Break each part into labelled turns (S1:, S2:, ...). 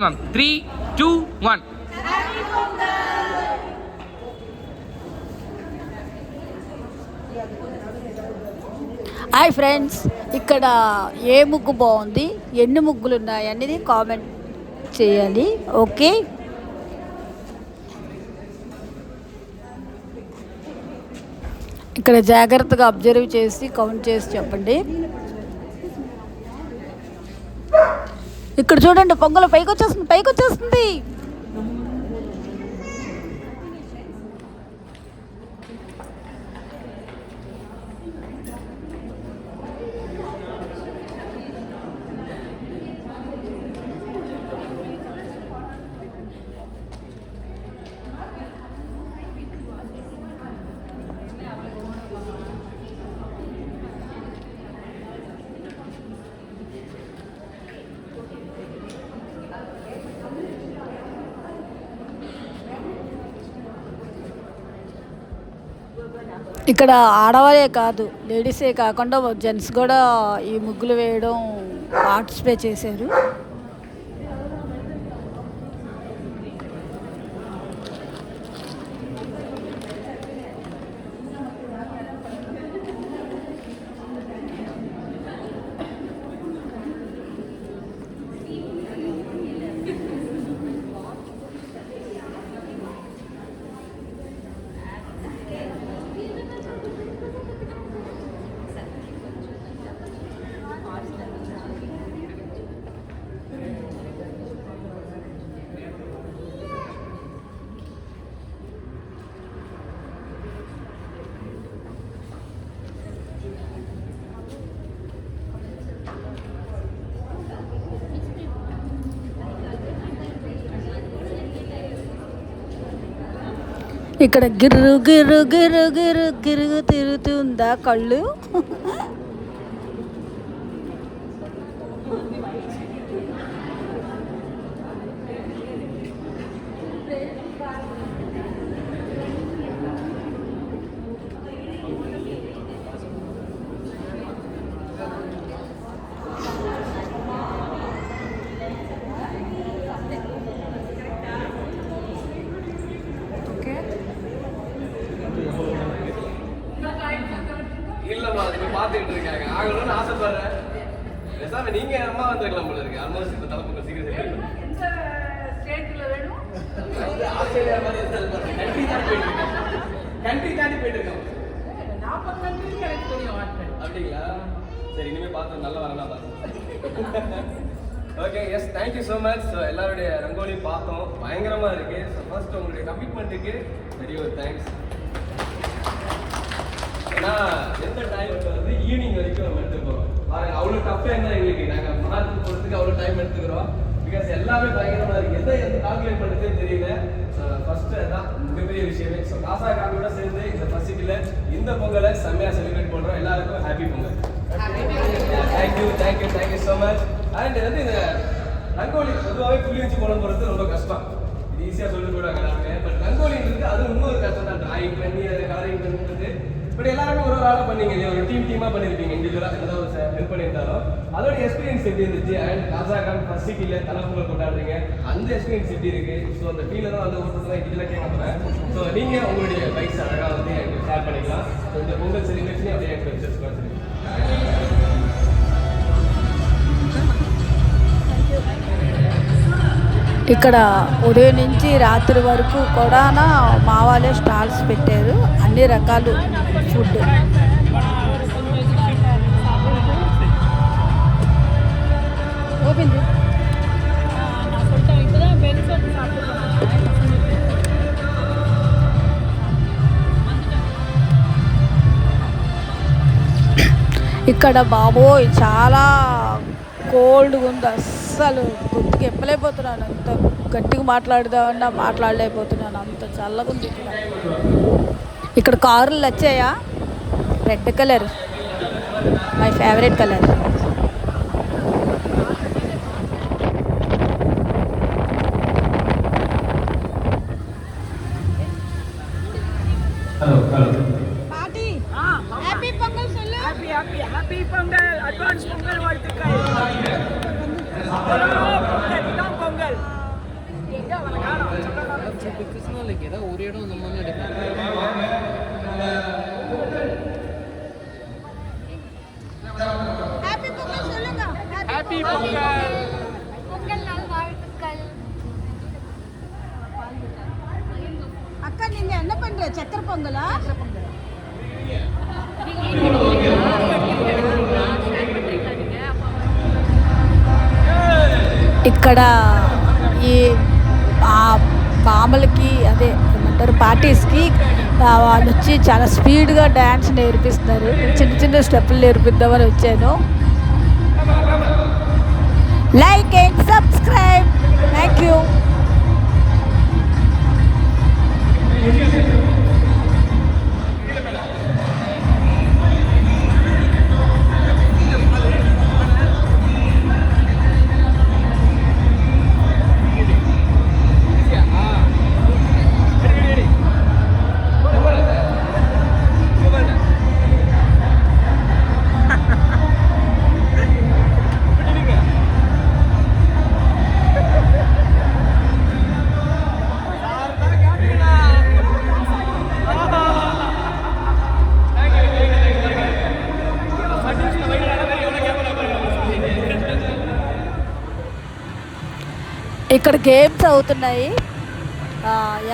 S1: 3, 2, 1.
S2: Hi friends, ఇక్కడ ఏ ముగ్గు బాగుంది, ఎన్ని ముగ్గులు ఉన్నాయి అనేది కామెంట్ చేయాలి. ఓకే, ఇక్కడ జాగ్రత్తగా అబ్జర్వ్ చేసి కౌంట్ చేసి చెప్పండి. ఇక్కడ చూడండి, పొంగల్ పైకి వచ్చేస్తుంది. ఇక్కడ ఆడవాళ్ళే కాదు, లేడీసే కాకుండా జెంట్స్ కూడా ఈ ముగ్గులు వేయడం పార్టిసిపేట్ చేశారు. ఇక్కడ గిర్రు గిర్రు గిర్రు గిర్రు గిరుగు తిరుగుతుందా కళ్ళు.
S3: இல்லம்மா அது பார்த்துக்கிட்டு இருக்காங்க ஆகணும்னு ஆசைப்படுறேன். பேசாம நீங்க அம்மா வந்துருக்கலாம் போல இருக்கு. ஆல்மோஸ்ட் இந்த தலைப்பு சீக்கிரம் ஆஸ்திரேலியா மாதிரி கண்ட்ரி தாண்டி போயிட்டு இருக்கோம். அப்படிங்களா? சரி, இனிமே பார்த்து நல்லா வரலாம் பாருங்க. Okay, yes, thank you so much. So எல்லாருடைய ரங்கோலி பார்த்தோம், பயங்கரமாக இருக்குது. ஸோ ஃபர்ஸ்ட் உங்களுடைய கமிட்மெண்ட்டுக்கு வெரி ஒரு தேங்க்ஸ். ஏன்னா எந்த டைம் வந்து ஈவினிங் வரைக்கும் நம்ம எடுத்துக்கிறோம் பாருங்க. அவ்வளோ டஃப்பாக இருந்தால் எங்களுக்கு நாங்கள் மார்க்கு போகிறதுக்கு அவ்வளோ டைம் எடுத்துக்கிறோம். பிகாஸ் எல்லாமே பயங்கரமாக இருக்குது. எந்த கால்குலேட் பண்ணுறதே தெரியல. ஸோ ஃபர்ஸ்ட் அதுதான் மிகப்பெரிய விஷயமே. ஸோ காசா காமியோட சேர்ந்து இந்த ஃபர்ஸ்ட்டில் இந்த பொங்கலை செம்மையாக செலிப்ரேட் பண்ணுறோம். எல்லாருக்கும் happy Pongal. Thank you so much. And வந்து இந்த ரங்கோலி பொதுவாகவே புள்ளி வச்சு கோலம் போகிறது ரொம்ப கஷ்டம். இது ஈஸியாக சொல்லி போடுவாங்க எல்லாருமே. பட் ரங்கோலின்றது அது இன்னொரு கஷ்டம் தான். டிராயிங் பண்ணி அதை கலரிங் பண்ணுறது. பட் எல்லாருமே ஒரு ஆளாக பண்ணீங்க இல்லையா, ஒரு டீமாக பண்ணியிருப்பீங்க. இண்டிவிஜுவலாக ஏதாவது ஹெல்ப் பண்ணியிருந்தாலும் அதோட எக்ஸ்பீரியன்ஸ் எப்படி இருந்துச்சு? அண்ட் காசாகான் ஃபர்ஸ்ட் சிட்டியில் தலைப்புகள் கொண்டாடுறீங்க, அந்த எக்ஸ்பீரியன்ஸ் எப்படி இருக்குது? ஸோ அந்த ஃபீலை தான் வந்து ஒரு தான் இதில் கேட்க போகிறேன். ஸோ நீங்கள் உங்களுடைய பைக்ஸ் அழகாக வந்து எனக்கு ஷேர் பண்ணிக்கலாம். ஸோ இந்த பொங்கல் செலிப்ரேஷனே அப்படியே எனக்கு வச்சுருக்கோம்.
S2: ఇక్కడ ఉదయం నుంచి రాత్రి వరకు కూడా మా వాళ్ళే స్టాల్స్ పెట్టారు, అన్ని రకాలు ఫుడ్. ఇక్కడ బాబోయ్ చాలా కోల్డ్గా ఉంది. అస్సలు గుర్తుకు ఎప్పలేకపోతున్నాను. అంత గట్టిగా మాట్లాడదామన్నా మాట్లాడలేకపోతున్నాను, అంత చల్లగా ఉంది ఇక్కడ. కారులు వచ్చాయా? Red colour my favourite colour.
S4: Happy Pongal, advance Pongal வாழ்த்துக்கள். Pongal.
S1: பிக்சர்ஸ்னால் லைக் ஏதாவது ஒரு இடம் இந்த மாதிரி எடுக்கலாம். ஹாப்பி பொங்கல்.
S4: பொங்கல் நாள் வாழ்த்துக்கள்.
S2: அக்கா நீங்க என்ன பண்ற? சக்கரை பொங்கலா? ఇక్కడ ఈ పాములకి అదే ఏమంటారు పార్టీస్కి వాళ్ళు వచ్చి చాలా స్పీడ్గా డ్యాన్స్ నేర్పిస్తున్నారు. చిన్న చిన్న స్టెప్పులు నేర్పిద్దామని వచ్చాను. Like and subscribe. Thank you. ఇక్కడ గేమ్స్ అవుతున్నాయి.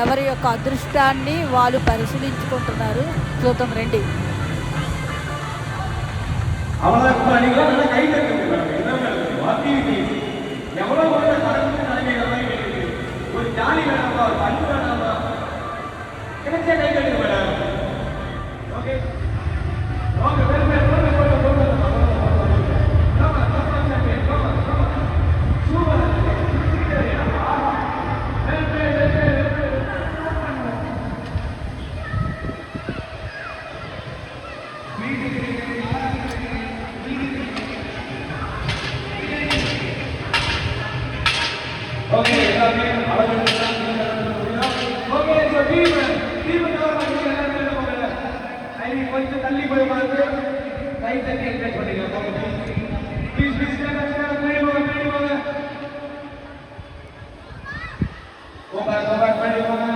S2: ఎవరి యొక్క అదృష్టాన్ని వాళ్ళు పరిశీలించుకుంటున్నారు. చూద్దాం రండి.
S3: கொஞ்சம் தள்ளி போய் பார்த்து கை தட்டி என்கரேஜ் பண்ணிக்கலாம். ப்ளீஸ் ப்ளீஸ் மேடி போங்க மேடி போங்க மேடி போங்க.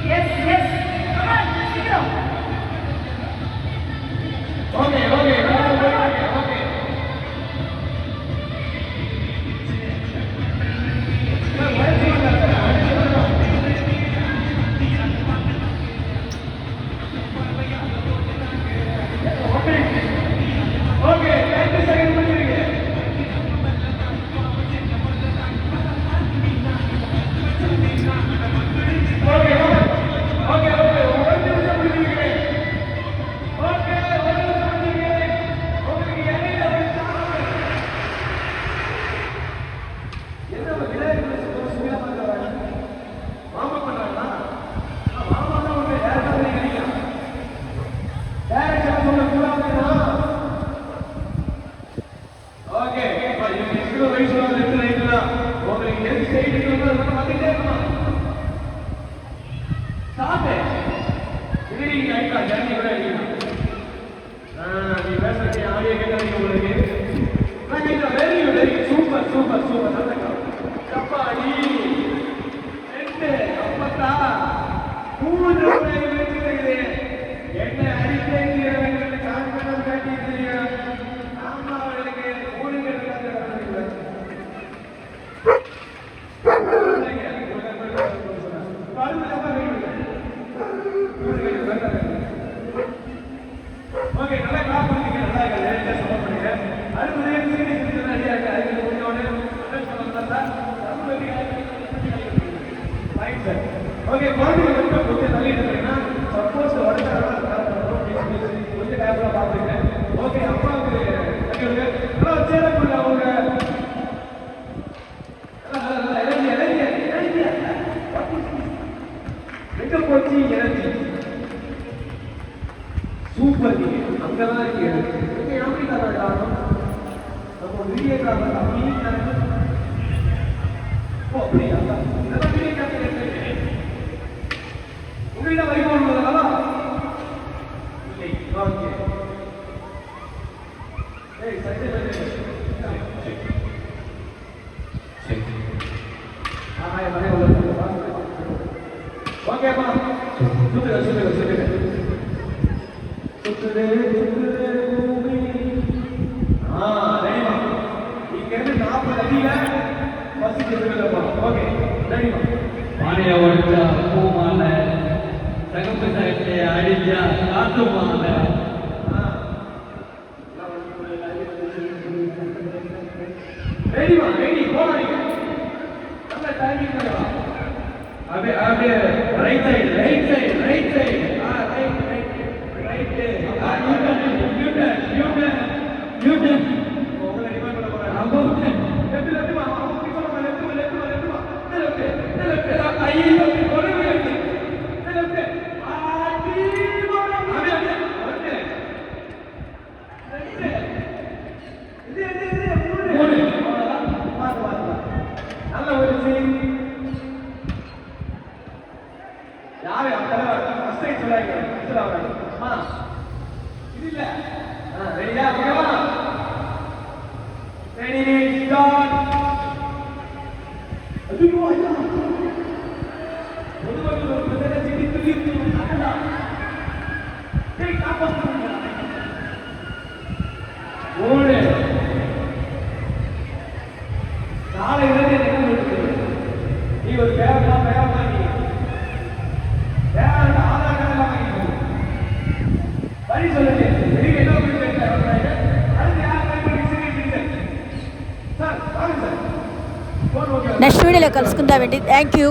S4: Yes, come on,
S3: அடிக்கலாம் ஜர்னி கூட அடிக்கலாம் நீ பேசுறது ஆடியோ கேட்டாங்க உங்களுக்கு very very super super super நல்ல கப்பாடி ரெண்டு அப்பத்தா மூணு வச்சுக்கிறது என்ன அடிக்கிறவங்களுக்கு கான்பிடன்ஸ் காட்டி தெரியும் ஆமா அவர்களுக்கு மூணுங்க ஓகே நல்லா கிளாப் பண்ணிக்க நல்லா இருக்கு சப்போர்ட் பண்ணுங்க அடுத்து சீரியஸ் ரெடியா இருக்கு அதுக்கு முடிஞ்சோனே ரைட் சார் ஓகே குழந்தைங்க கொஞ்சம் தள்ளி இருக்கீங்கன்னா சப்போஸ் கொஞ்சம் கேப்ல பாத்துங்க ஓகே அப்பாவுக்கு சேரக்குள்ள அவங்க எங்க போச்சு எனர்ஜி சூப்பர் அங்கதான் இருக்கு எப்படி காரணம் நம்ம வீடியோ காரணம் அப்படியா வீடியோ காரணம் உங்கள்கிட்ட வைபவம் உள்ளதா இல்லை ஓகே ஏய் சரி ஓகேப்பா சொல்லுங்க
S5: பானைய உடைச்சா பூமால தகப்பு சகத்தை அடிச்சா காத்து மால அப்படியே right side right side right side
S3: யாரு இல்ல ரெடியா ஓகேவா ரெடி ஸ்டார்ட் அதுக்கு ஐயா பொதுவாக ஒரு பிரச்சனை சிட்டி அடடா டேய் காப்பாத்து ஓடு நாளையில இருந்து என்ன பண்ணுது நீ ஒரு வேற வாங்கி வேற ஆதார் கார்டு வாங்கி வழி சொல்லுங்க
S2: నెక్స్ట్ వీడియోలో కలుసుకుందామండి. Thank you.